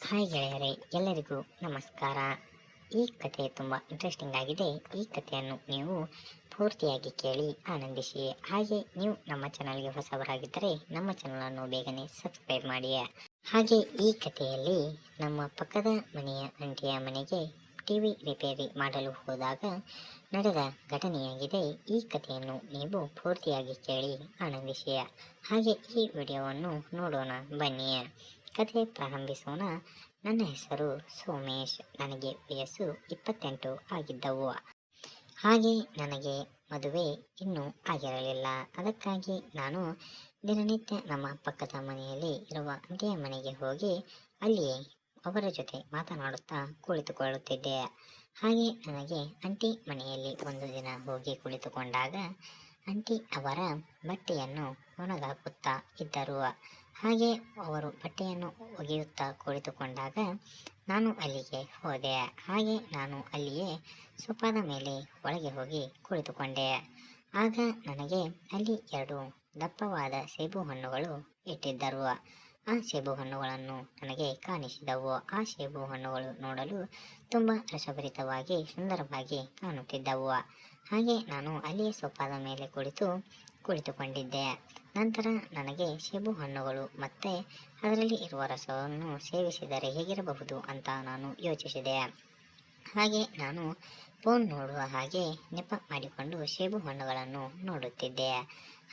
Hi ಗೆಳೆಯರೇ, ಎಲ್ಲರಿಗೂ ನಮಸ್ಕಾರ. ಈ ಕಥೆ ತುಂಬ ಇಂಟ್ರೆಸ್ಟಿಂಗ್ ಆಗಿದೆ. ಈ ಕಥೆಯನ್ನು ನೀವು ಪೂರ್ತಿಯಾಗಿ ಕೇಳಿ ಆನಂದಿಸಿ. ಹಾಗೆ ನೀವು ನಮ್ಮ ಚಾನಲ್ಗೆ ಹೊಸಬರಾಗಿದ್ದರೆ ನಮ್ಮ ಚಾನಲನ್ನು ಬೇಗನೆ ಸಬ್ಸ್ಕ್ರೈಬ್ ಮಾಡಿ. ಹಾಗೆ ಈ ಕಥೆಯಲ್ಲಿ ನಮ್ಮ ಪಕ್ಕದ ಮನೆಯ ಆಂಟಿಯ ಮನೆಗೆ ಟಿವಿ ರಿಪೇರಿ ಮಾಡಲು ಹೋದಾಗ ನಡೆದ ಘಟನೆಯಾಗಿದೆ. ಈ ಕಥೆಯನ್ನು ನೀವು ಪೂರ್ತಿಯಾಗಿ ಕೇಳಿ ಆನಂದಿಸಿ. ಹಾಗೆ ಈ ವಿಡಿಯೋವನ್ನು ನೋಡೋಣ ಬನ್ನಿ. ಕಥೆ ಪ್ರಾರಂಭಿಸೋಣ. ನನ್ನ ಹೆಸರು ಸೋಮೇಶ್. ನನಗೆ ವಯಸ್ಸು 28 ಆಗಿದ್ದವು. ಹಾಗೆ ನನಗೆ ಮದುವೆ ಇನ್ನೂ ಆಗಿರಲಿಲ್ಲ. ಅದಕ್ಕಾಗಿ ನಾನು ದಿನನಿತ್ಯ ನಮ್ಮ ಪಕ್ಕದ ಮನೆಯಲ್ಲಿ ಇರುವ ಆಂಟಿಯ ಮನೆಗೆ ಹೋಗಿ ಅಲ್ಲಿಯೇ ಅವರ ಜೊತೆ ಮಾತನಾಡುತ್ತಾ ಕುಳಿತುಕೊಳ್ಳುತ್ತಿದ್ದೆ. ಹಾಗೆ ನನಗೆ ಆಂಟಿ ಮನೆಯಲ್ಲಿ ಒಂದು ದಿನ ಹೋಗಿ ಕುಳಿತುಕೊಂಡಾಗ ಆಂಟಿ ಅವರ ಬಟ್ಟೆಯನ್ನು ಒಣಗಾಕುತ್ತಾ ಇದ್ದರು. ಹಾಗೆ ಅವರು ಬಟ್ಟೆಯನ್ನು ಒಗೆಯುತ್ತಾ ಕುಳಿತುಕೊಂಡಾಗ ನಾನು ಅಲ್ಲಿಗೆ ಹೋದೆ. ಹಾಗೆ ನಾನು ಅಲ್ಲಿಯೇ ಸೋಫಾದ ಮೇಲೆ ಒಳಗೆ ಹೋಗಿ ಕುಳಿತುಕೊಂಡೆ. ಆಗ ನನಗೆ ಅಲ್ಲಿ 2 ದಪ್ಪವಾದ ಸೇಬು ಹಣ್ಣುಗಳು ಇಟ್ಟಿದ್ದರು. ಆ ಸೇಬು ಹಣ್ಣುಗಳನ್ನು ನನಗೆ ಕಾಣಿಸಿದವು. ಆ ಸೇಬು ಹಣ್ಣುಗಳು ನೋಡಲು ತುಂಬ ರಸಭರಿತವಾಗಿ ಸುಂದರವಾಗಿ ಕಾಣುತ್ತಿದ್ದವು. ಹಾಗೆ ನಾನು ಅಲ್ಲಿಯೇ ಸೋಫಾದ ಮೇಲೆ ಕುಳಿತುಕೊಂಡಿದ್ದೆ. ನಂತರ ನನಗೆ ಸೇಬು ಹಣ್ಣುಗಳು ಮತ್ತು ಅದರಲ್ಲಿ ಇರುವ ರಸವನ್ನು ಸೇವಿಸಿದರೆ ಹೇಗಿರಬಹುದು ಅಂತ ನಾನು ಯೋಚಿಸಿದೆ. ಹಾಗೆ ನಾನು ಫೋನ್ ನೋಡುವ ಹಾಗೆ ನೆಪ ಮಾಡಿಕೊಂಡು ಸೇಬು ಹಣ್ಣುಗಳನ್ನು ನೋಡುತ್ತಿದ್ದೆ.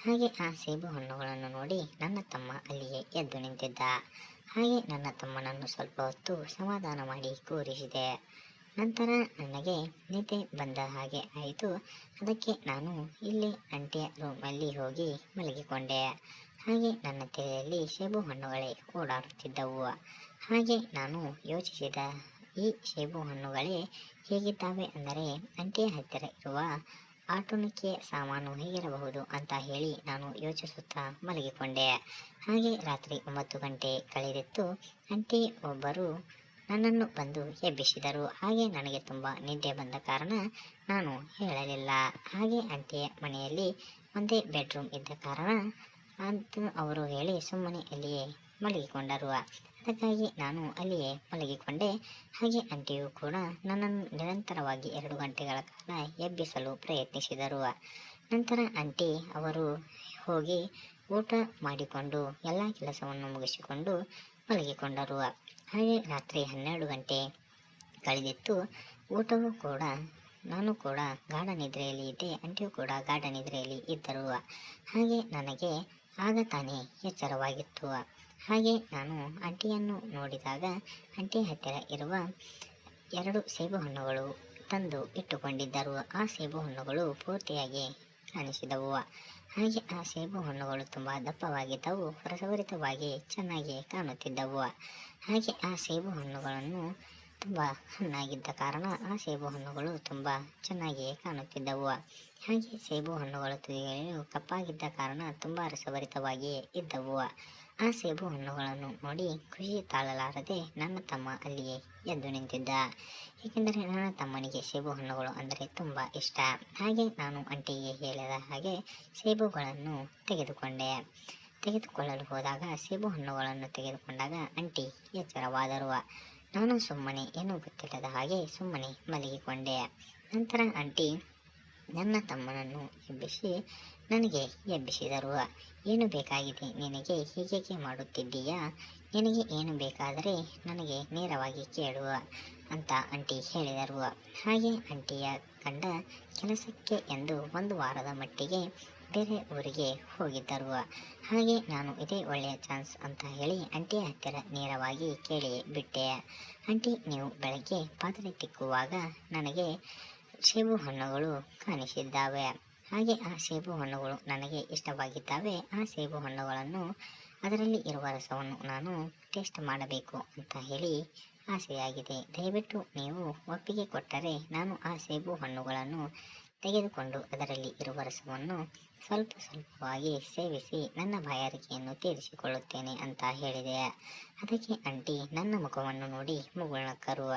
ಹಾಗೆ ಆ ಸೇಬು ಹಣ್ಣುಗಳನ್ನು ನೋಡಿ ನನ್ನ ತಮ್ಮ ಅಲ್ಲಿಯೇ ಎದ್ದು ನಿಂತಿದ್ದ. ಹಾಗೆ ನನ್ನ ತಮ್ಮನನ್ನು ಸ್ವಲ್ಪ ಹೊತ್ತು ಸಮಾಧಾನ ಮಾಡಿ ಕೂರಿಸಿದೆ. ನಂತರ ನನಗೆ ನಿದ್ದೆ ಬಂದ ಹಾಗೆ ಆಯಿತು. ಅದಕ್ಕೆ ನಾನು ಇಲ್ಲಿ ಆಂಟಿಯ ರೂಮಲ್ಲಿ ಹೋಗಿ ಮಲಗಿಕೊಂಡೆ. ಹಾಗೆ ನನ್ನ ತಲೆಯಲ್ಲಿ ಸೇಬು ಹಣ್ಣುಗಳೇ ಓಡಾಡುತ್ತಿದ್ದವು. ಹಾಗೆ ನಾನು ಯೋಚಿಸಿದ, ಈ ಸೇಬು ಹಣ್ಣುಗಳೇ ಹೇಗಿದ್ದಾವೆ ಅಂದರೆ ಆಂಟಿಯ ಹತ್ತಿರ ಇರುವ ಆಟೋಣಿಕೆ ಸಾಮಾನು ಹೇಗಿರಬಹುದು ಅಂತ ಹೇಳಿ ನಾನು ಯೋಚಿಸುತ್ತಾ ಮಲಗಿಕೊಂಡೆ. ಹಾಗೆ ರಾತ್ರಿ 9 ಗಂಟೆ ಕಳೆದಿತ್ತು. ಆಂಟಿ ಒಬ್ಬರು ನನ್ನನ್ನು ಬಂದು ಎಬ್ಬಿಸಿದರು. ಹಾಗೆ ನನಗೆ ತುಂಬ ನಿದ್ದೆ ಬಂದ ಕಾರಣ ನಾನು ಹೇಳಲಿಲ್ಲ. ಹಾಗೆ ಆಂಟಿಯ ಮನೆಯಲ್ಲಿ ಒಂದೇ ಬೆಡ್ರೂಮ್ ಇದ್ದ ಕಾರಣ ಅಂತ ಅವರು ಹೇಳಿ ಸುಮ್ಮನೆ ಅಲ್ಲಿಯೇ ಮಲಗಿಕೊಂಡರು. ಅದಕ್ಕಾಗಿ ನಾನು ಅಲ್ಲಿಯೇ ಮಲಗಿಕೊಂಡೆ. ಹಾಗೆ ಆಂಟಿಯು ಕೂಡ ನನ್ನನ್ನು ನಿರಂತರವಾಗಿ 2 ಗಂಟೆಗಳ ಕಾಲ ಎಬ್ಬಿಸಲು ಪ್ರಯತ್ನಿಸಿದರು. ನಂತರ ಆಂಟಿ ಅವರು ಹೋಗಿ ಊಟ ಮಾಡಿಕೊಂಡು ಎಲ್ಲ ಕೆಲಸವನ್ನು ಮುಗಿಸಿಕೊಂಡು ಮಲಗಿಕೊಂಡರು. ಹಾಗೆ ರಾತ್ರಿ 12 ಗಂಟೆ ಕಳೆದಿತ್ತು. ಊಟವೂ ಕೂಡ ನಾನು ಕೂಡ ಗಾಢ ನಿದ್ರೆಯಲ್ಲಿ ಇದ್ದೆ. ಆಂಟಿಯು ಕೂಡ ಗಾಢ ನಿದ್ರೆಯಲ್ಲಿ ಇದ್ದರು. ಹಾಗೆ ನನಗೆ ಆಗ ತಾನೇ ಎಚ್ಚರವಾಗಿತ್ತು. ಹಾಗೆ ನಾನು ಆಂಟಿಯನ್ನು ನೋಡಿದಾಗ ಆಂಟಿ ಹತ್ತಿರ ಇರುವ 2 ಸೇಬು ಹಣ್ಣುಗಳು ತಂದು ಇಟ್ಟುಕೊಂಡಿದ್ದರು. ಆ ಸೇಬು ಹಣ್ಣುಗಳು ಪೂರ್ತಿಯಾಗಿ ಕಾಣಿಸಿದವು. ಹಾಗೆ ಆ ಸೇಬು ಹಣ್ಣುಗಳು ತುಂಬ ದಪ್ಪವಾಗಿದ್ದವು, ರಸಭರಿತವಾಗಿ ಚೆನ್ನಾಗಿ ಕಾಣುತ್ತಿದ್ದವು. ಹಾಗೆ ಆ ಸೇಬು ಹಣ್ಣುಗಳನ್ನು ತುಂಬ ಹಣ್ಣಾಗಿದ್ದ ಕಾರಣ ಆ ಸೇಬು ಹಣ್ಣುಗಳು ತುಂಬ ಚೆನ್ನಾಗಿ ಕಾಣುತ್ತಿದ್ದವು. ಹಾಗೆ ಸೇಬು ಹಣ್ಣುಗಳು ತುದಿಗಳು ಕಪ್ಪಾಗಿದ್ದ ಕಾರಣ ತುಂಬ ರಸಭರಿತವಾಗಿ ಇದ್ದವು. ಆ ಸೇಬು ಹಣ್ಣುಗಳನ್ನು ನೋಡಿ ಖುಷಿ ತಾಳಲಾರದೆ ನನ್ನ ತಮ್ಮ ಅಲ್ಲಿಯೇ ಎದ್ದು ನಿಂತಿದ್ದ. ಏಕೆಂದರೆ ನನ್ನ ತಮ್ಮನಿಗೆ ಸೇಬು ಹಣ್ಣುಗಳು ಅಂದರೆ ತುಂಬ ಇಷ್ಟ. ಹಾಗೆ ನಾನು ಆಂಟಿಗೆ ಹೇಳಿದ ಹಾಗೆ ಸೇಬುಗಳನ್ನು ತೆಗೆದುಕೊಳ್ಳಲು ಹೋದಾಗ ಸೇಬು ಹಣ್ಣುಗಳನ್ನು ತೆಗೆದುಕೊಂಡಾಗ ಆಂಟಿ ಎಚ್ಚರವಾದರು. ನಾನು ಸುಮ್ಮನೆ ಏನೂ ಗೊತ್ತಿಲ್ಲದ ಹಾಗೆ ಸುಮ್ಮನೆ ಮಲಗಿಕೊಂಡೆ. ನಂತರ ಆಂಟಿ ನನ್ನ ತಮ್ಮನನ್ನು ಎಬ್ಬಿಸಿ ನನಗೆ ಎಬ್ಬಿಸಿದರು. ಏನು ಬೇಕಾಗಿದೆ ನಿನಗೆ, ಹೀಗೇಕೆ ಮಾಡುತ್ತಿದ್ದೀಯಾ? ನಿನಗೆ ಏನು ಬೇಕಾದರೆ ನನಗೆ ನೇರವಾಗಿ ಕೇಳುವ ಅಂತ ಆಂಟಿ ಹೇಳಿದರು. ಹಾಗೆ ಆಂಟಿಯ ಗಂಡ ಕೆಲಸಕ್ಕೆ ಎಂದು 1 ವಾರದ ಮಟ್ಟಿಗೆ ಬೇರೆ ಊರಿಗೆ ಹೋಗಿದ್ದರು. ಹಾಗೆ ನಾನು ಇದೇ ಒಳ್ಳೆಯ ಚಾನ್ಸ್ ಅಂತ ಹೇಳಿ ಆಂಟಿಯ ಹತ್ತಿರ ನೇರವಾಗಿ ಕೇಳಿ ಬಿಟ್ಟೆ. ಆಂಟಿ, ನೀವು ಬೆಳಗ್ಗೆ ಪಾತ್ರೆ ತಿಕ್ಕುವಾಗ ನನಗೆ ಸೇಬು ಹಣ್ಣುಗಳು ಕಾಣಿಸಿದ್ದಾವೆ. ಹಾಗೆ ಆ ಸೇಬು ಹಣ್ಣುಗಳು ನನಗೆ ಇಷ್ಟವಾಗಿದ್ದಾವೆ. ಆ ಸೇಬು ಹಣ್ಣುಗಳನ್ನು ಅದರಲ್ಲಿ ಇರುವ ರಸವನ್ನು ನಾನು ಟೇಸ್ಟ್ ಮಾಡಬೇಕು ಅಂತ ಹೇಳಿ ಆಸೆಯಾಗಿದೆ. ದಯವಿಟ್ಟು ನೀವು ಒಪ್ಪಿಗೆ ಕೊಟ್ಟರೆ ನಾನು ಆ ಸೇಬು ಹಣ್ಣುಗಳನ್ನು ತೆಗೆದುಕೊಂಡು ಅದರಲ್ಲಿ ಇರುವ ರಸವನ್ನು ಸ್ವಲ್ಪ ಸ್ವಲ್ಪವಾಗಿ ಸೇವಿಸಿ ನನ್ನ ಬಾಯಾರಿಕೆಯನ್ನು ತೀರಿಸಿಕೊಳ್ಳುತ್ತೇನೆ ಅಂತ ಹೇಳಿದೆ. ಅದಕ್ಕೆ ಆಂಟಿ ನನ್ನ ಮುಖವನ್ನು ನೋಡಿ ಮುಗುಳ್ನಕ್ಕರು.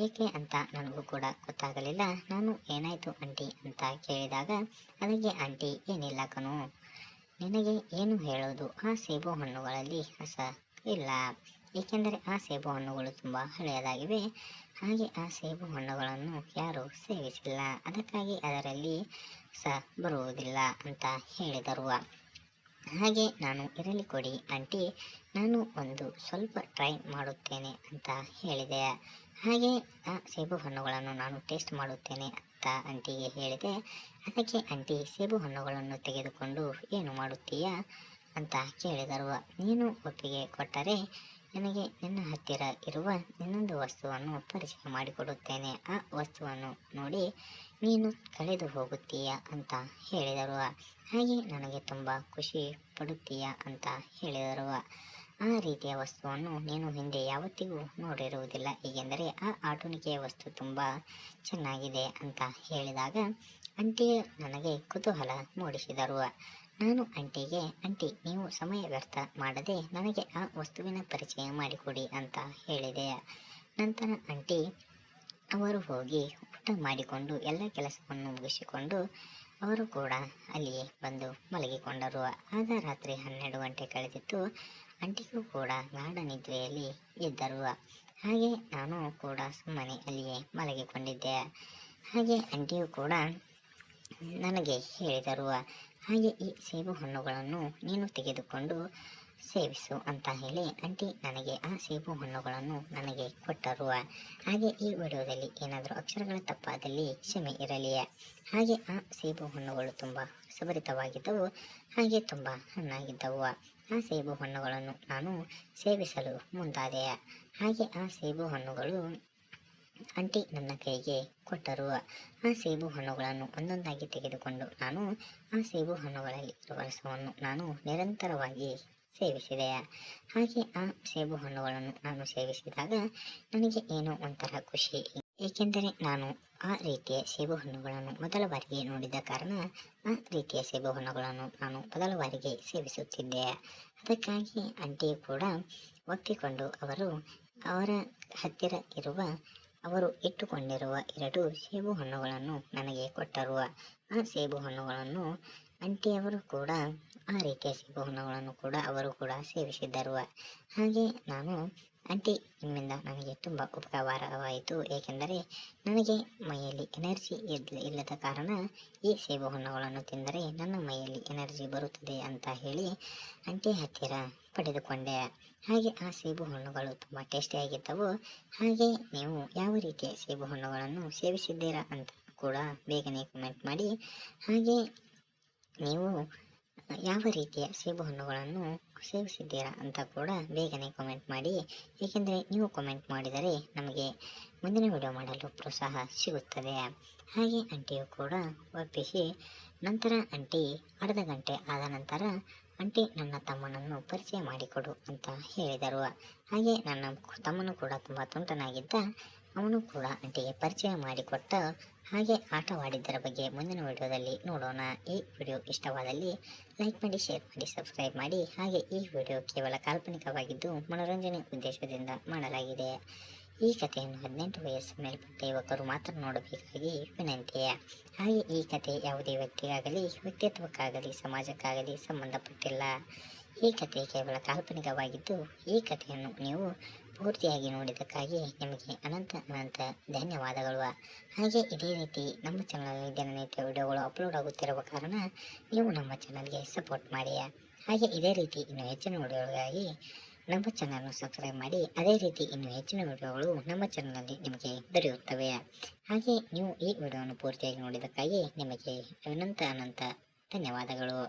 ಏಕೆ ಅಂತ ನನಗೂ ಕೂಡ ಗೊತ್ತಾಗಲಿಲ್ಲ. ನಾನು ಏನಾಯಿತು ಆಂಟಿ ಅಂತ ಕೇಳಿದಾಗ ಅದಕ್ಕೆ ಆಂಟಿ, ಏನಿಲ್ಲ ಕಣೋ, ನಿನಗೆ ಏನು ಹೇಳೋದು, ಆ ಸೇಬು ಹಣ್ಣುಗಳಲ್ಲಿ ರಸ ಇಲ್ಲ. ಏಕೆಂದರೆ ಆ ಸೇಬು ಹಣ್ಣುಗಳು ತುಂಬ ಹಳೆಯದಾಗಿವೆ. ಹಾಗೆ ಆ ಸೇಬು ಹಣ್ಣುಗಳನ್ನು ಯಾರೂ ಸೇವಿಸಿಲ್ಲ, ಅದಕ್ಕಾಗಿ ಅದರಲ್ಲಿ ಬರುವುದಿಲ್ಲ ಅಂತ ಹೇಳಿದರು. ಹಾಗೆ ನಾನು ಇರಲಿ ಕೊಡಿ ಆಂಟಿ, ನಾನು ಒಂದು ಸ್ವಲ್ಪ ಟ್ರೈ ಮಾಡುತ್ತೇನೆ ಅಂತ ಹೇಳಿದೆ. ಹಾಗೆ ಆ ಸೇಬು ಹಣ್ಣುಗಳನ್ನು ನಾನು ಟೇಸ್ಟ್ ಮಾಡುತ್ತೇನೆ ಅಂತ ಆಂಟಿಗೆ ಹೇಳಿದೆ. ಅದಕ್ಕೆ ಆಂಟಿ ಸೇಬು ಹಣ್ಣುಗಳನ್ನು ತೆಗೆದುಕೊಂಡು ಏನು ಮಾಡುತ್ತೀಯಾ ಅಂತ ಕೇಳಿದರು. ನೀನು ಒಪ್ಪಿಗೆ ಕೊಟ್ಟರೆ ನನಗೆ ನಿನ್ನ ಹತ್ತಿರ ಇರುವ ಇನ್ನೊಂದು ವಸ್ತುವನ್ನು ಪರಿಚಯ ಮಾಡಿಕೊಡುತ್ತೇನೆ, ಆ ವಸ್ತುವನ್ನು ನೋಡಿ ನೀನು ಕಳೆದು ಹೋಗುತ್ತೀಯಾ ಅಂತ ಹೇಳಿದರು. ಹಾಗೆ ನನಗೆ ತುಂಬ ಖುಷಿ ಪಡುತ್ತೀಯಾ ಅಂತ ಹೇಳಿದರು. ಆ ರೀತಿಯ ವಸ್ತುವನ್ನು ನೀನು ಹಿಂದೆ ಯಾವತ್ತಿಗೂ ನೋಡಿರುವುದಿಲ್ಲ, ಏಕೆಂದರೆ ಆ ಆಟುಣಿಕೆಯ ವಸ್ತು ತುಂಬ ಚೆನ್ನಾಗಿದೆ ಅಂತ ಹೇಳಿದಾಗ ಆಂಟಿ ನನಗೆ ಕುತೂಹಲ ಮೂಡಿಸಿದರು. ನಾನು ಆಂಟಿಗೆ, ಆಂಟಿ ನೀವು ಸಮಯ ವ್ಯರ್ಥ ಮಾಡದೆ ನನಗೆ ಆ ವಸ್ತುವಿನ ಪರಿಚಯ ಮಾಡಿಕೊಡಿ ಅಂತ ಹೇಳಿದೆ. ನಂತರ ಆಂಟಿ ಅವರು ಹೋಗಿ ಊಟ ಮಾಡಿಕೊಂಡು ಎಲ್ಲ ಕೆಲಸವನ್ನು ಮುಗಿಸಿಕೊಂಡು ಅವರು ಕೂಡ ಅಲ್ಲಿಯೇ ಬಂದು ಮಲಗಿಕೊಂಡರು. ಆಗ ರಾತ್ರಿ 12 ಗಂಟೆ ಕಳೆದಿತ್ತು. ಆಂಟಿಗೂ ಕೂಡ ಗಾಢ ನಿದ್ರೆಯಲ್ಲಿ ಇದ್ದರು. ಹಾಗೆ ನಾನು ಕೂಡ ಸುಮ್ಮನೆ ಅಲ್ಲಿಯೇ ಮಲಗಿಕೊಂಡಿದ್ದೆ. ಹಾಗೆ ಆಂಟಿಯು ಕೂಡ ನನಗೆ ಹೇಳಿದರು, ಹಾಗೆ ಈ ಸೇಬು ಹಣ್ಣುಗಳನ್ನು ನೀನು ತೆಗೆದುಕೊಂಡು ಸೇವಿಸು ಅಂತ ಹೇಳಿ ಆಂಟಿ ನನಗೆ ಆ ಸೇಬು ಹಣ್ಣುಗಳನ್ನು ನನಗೆ ಕೊಟ್ಟರು. ಹಾಗೆ ಈ ವಿಡಿಯೋದಲ್ಲಿ ಏನಾದರೂ ಅಕ್ಷರಗಳ ತಪ್ಪಾದಲ್ಲಿ ಕ್ಷಮೆ ಇರಲಿ. ಹಾಗೆ ಆ ಸೇಬು ಹಣ್ಣುಗಳು ತುಂಬ ರಸಭರಿತವಾಗಿದ್ದವು, ಹಾಗೆ ತುಂಬ ಹಣ್ಣಾಗಿದ್ದವು. ಆ ಸೇಬು ಹಣ್ಣುಗಳನ್ನು ನಾನು ಸೇವಿಸಲು ಮುಂದಾದೆ. ಹಾಗೆ ಆ ಸೇಬು ಹಣ್ಣುಗಳು ಆಂಟಿ ನನ್ನ ಕೈಗೆ ಕೊಟ್ಟರು. ಆ ಸೇಬು ಹಣ್ಣುಗಳನ್ನು ಒಂದೊಂದಾಗಿ ತೆಗೆದುಕೊಂಡು ನಾನು ಆ ಸೇಬು ಹಣ್ಣುಗಳಲ್ಲಿ ಇರುವ ರಸವನ್ನು ನಾನು ನಿರಂತರವಾಗಿ ಸೇವಿಸಿದೆ. ಹಾಗೆ ಆ ಸೇಬು ಹಣ್ಣುಗಳನ್ನು ನಾನು ಸೇವಿಸಿದಾಗ ನನಗೆ ಏನೋ ಒಂಥರ ಖುಷಿ, ಏಕೆಂದರೆ ನಾನು ಆ ರೀತಿಯ ಸೇಬು ಹಣ್ಣುಗಳನ್ನು ಮೊದಲ ಬಾರಿಗೆ ನೋಡಿದ ಕಾರಣ ಆ ರೀತಿಯ ಸೇಬು ಹಣ್ಣುಗಳನ್ನು ನಾನು ಮೊದಲ ಬಾರಿಗೆ ಸೇವಿಸುತ್ತಿದ್ದೆ. ಅದಕ್ಕಾಗಿ ಆಂಟಿಯು ಕೂಡ ಒಪ್ಪಿಕೊಂಡು ಅವರ ಹತ್ತಿರ ಇರುವ ಅವರು ಇಟ್ಟುಕೊಂಡಿರುವ 2 ಸೇಬು ಹಣ್ಣುಗಳನ್ನು ನನಗೆ ಕೊಟ್ಟರು. ಆ ಸೇಬು ಹಣ್ಣುಗಳನ್ನು ಆಂಟಿಯವರು ಕೂಡ ಆ ರೀತಿಯ ಸೇಬು ಹಣ್ಣುಗಳನ್ನು ಕೂಡ ಅವರು ಕೂಡ ಸೇವಿಸಿದ್ದರು. ಹಾಗೆ ನಾನು ಆಂಟಿ ನಿಮ್ಮಿಂದ ನನಗೆ ತುಂಬ ಉಪಕಾರವಾಯಿತು, ಏಕೆಂದರೆ ನನಗೆ ಮೈಯಲ್ಲಿ ಎನರ್ಜಿ ಇಲ್ಲದ ಕಾರಣ ಈ ಸೇಬು ಹಣ್ಣುಗಳನ್ನು ತಿಂದರೆ ನನ್ನ ಮೈಯಲ್ಲಿ ಎನರ್ಜಿ ಬರುತ್ತದೆ ಅಂತ ಹೇಳಿ ಆಂಟಿ ಹತ್ತಿರ ಪಡೆದುಕೊಂಡೆ. ಹಾಗೆ ಆ ಸೇಬು ಹಣ್ಣುಗಳು ತುಂಬ ಟೇಸ್ಟಿಯಾಗಿದ್ದವು. ಹಾಗೆ ನೀವು ಯಾವ ರೀತಿಯ ಸೇಬು ಹಣ್ಣುಗಳನ್ನು ಸೇವಿಸಿದ್ದೀರಾ ಅಂತ ಕೂಡ ಬೇಗನೆ ಕಮೆಂಟ್ ಮಾಡಿ. ಹಾಗೆ ನೀವು ಯಾವ ರೀತಿಯ ಸೇಬು ಹಣ್ಣುಗಳನ್ನು ಸೇವಿಸಿದ್ದೀರಾ ಅಂತ ಕೂಡ ಬೇಗನೆ ಕಮೆಂಟ್ ಮಾಡಿ, ಏಕೆಂದರೆ ನೀವು ಕಮೆಂಟ್ ಮಾಡಿದರೆ ನಮಗೆ ಮುಂದಿನ ವಿಡಿಯೋ ಮಾಡಲು ಪ್ರೋತ್ಸಾಹ ಸಿಗುತ್ತದೆ. ಹಾಗೆ ಆಂಟಿಯು ಕೂಡ ಒಪ್ಪಿಸಿ ನಂತರ ಆಂಟಿ ಅರ್ಧ ಗಂಟೆ ಆದ ನಂತರ ಆಂಟಿ ನನ್ನ ತಮ್ಮನನ್ನು ಪರಿಚಯ ಮಾಡಿಕೊಡು ಅಂತ ಹೇಳಿದರು. ಹಾಗೆ ನನ್ನ ತಮ್ಮನು ಕೂಡ ತುಂಬ ತುಂಟನಾಗಿದ್ದ, ಅವನು ಕೂಡ ಆಂಟಿಗೆ ಪರಿಚಯ ಮಾಡಿಕೊಟ್ಟ. ಹಾಗೆ ಆಟವಾಡಿದ್ದರ ಬಗ್ಗೆ ಮುಂದಿನ ವಿಡಿಯೋದಲ್ಲಿ ನೋಡೋಣ. ಈ ವಿಡಿಯೋ ಇಷ್ಟವಾದಲ್ಲಿ ಲೈಕ್ ಮಾಡಿ, ಶೇರ್ ಮಾಡಿ, ಸಬ್ಸ್ಕ್ರೈಬ್ ಮಾಡಿ. ಹಾಗೆ ಈ ವಿಡಿಯೋ ಕೇವಲ ಕಾಲ್ಪನಿಕವಾಗಿದ್ದು ಮನೋರಂಜನೆ ಉದ್ದೇಶದಿಂದ ಮಾಡಲಾಗಿದೆ. ಈ ಕಥೆಯನ್ನು 18 ವಯಸ್ಸು ಮೇಲ್ಪಟ್ಟ ಯುವಕರು ಮಾತ್ರ ನೋಡಬೇಕಾಗಿ ವಿನಂತಿ. ಹಾಗೆ ಈ ಕಥೆ ಯಾವುದೇ ವ್ಯಕ್ತಿಗಾಗಲಿ, ವ್ಯಕ್ತಿತ್ವಕ್ಕಾಗಲಿ, ಸಮಾಜಕ್ಕಾಗಲಿ ಸಂಬಂಧಪಟ್ಟಿಲ್ಲ. ಈ ಕಥೆ ಕೇವಲ ಕಾಲ್ಪನಿಕವಾಗಿದ್ದು ಈ ಕಥೆಯನ್ನು ನೀವು ಪೂರ್ತಿಯಾಗಿ ನೋಡಿದ್ದಕ್ಕಾಗಿ ನಿಮಗೆ ಅನಂತ ಧನ್ಯವಾದಗಳು. ಹಾಗೆ ಇದೇ ರೀತಿ ನಮ್ಮ ಚಾನಲ್ನಲ್ಲಿ ದಿನನಿತ್ಯ ವಿಡಿಯೋಗಳು ಅಪ್ಲೋಡ್ ಆಗುತ್ತಿರುವ ಕಾರಣ ನೀವು ನಮ್ಮ ಚಾನಲ್ಗೆ ಸಪೋರ್ಟ್ ಮಾಡಿ. ಹಾಗೆ ಇದೇ ರೀತಿ ಇನ್ನೂ ಹೆಚ್ಚಿನ ವಿಡಿಯೋಗಳಿಗಾಗಿ ನಮ್ಮ ಚಾನಲ್ನ ಸಬ್ಸ್ಕ್ರೈಬ್ ಮಾಡಿ. ಅದೇ ರೀತಿ ಇನ್ನೂ ಹೆಚ್ಚಿನ ವಿಡಿಯೋಗಳು ನಮ್ಮ ಚಾನಲ್ನಲ್ಲಿ ನಿಮಗೆ ದೊರೆಯುತ್ತವೆ. ಹಾಗೆ ನೀವು ಈ ವಿಡಿಯೋವನ್ನು ಪೂರ್ತಿಯಾಗಿ ನೋಡಿದ್ದಕ್ಕಾಗಿ ನಿಮಗೆ ಅನಂತ ಧನ್ಯವಾದಗಳು.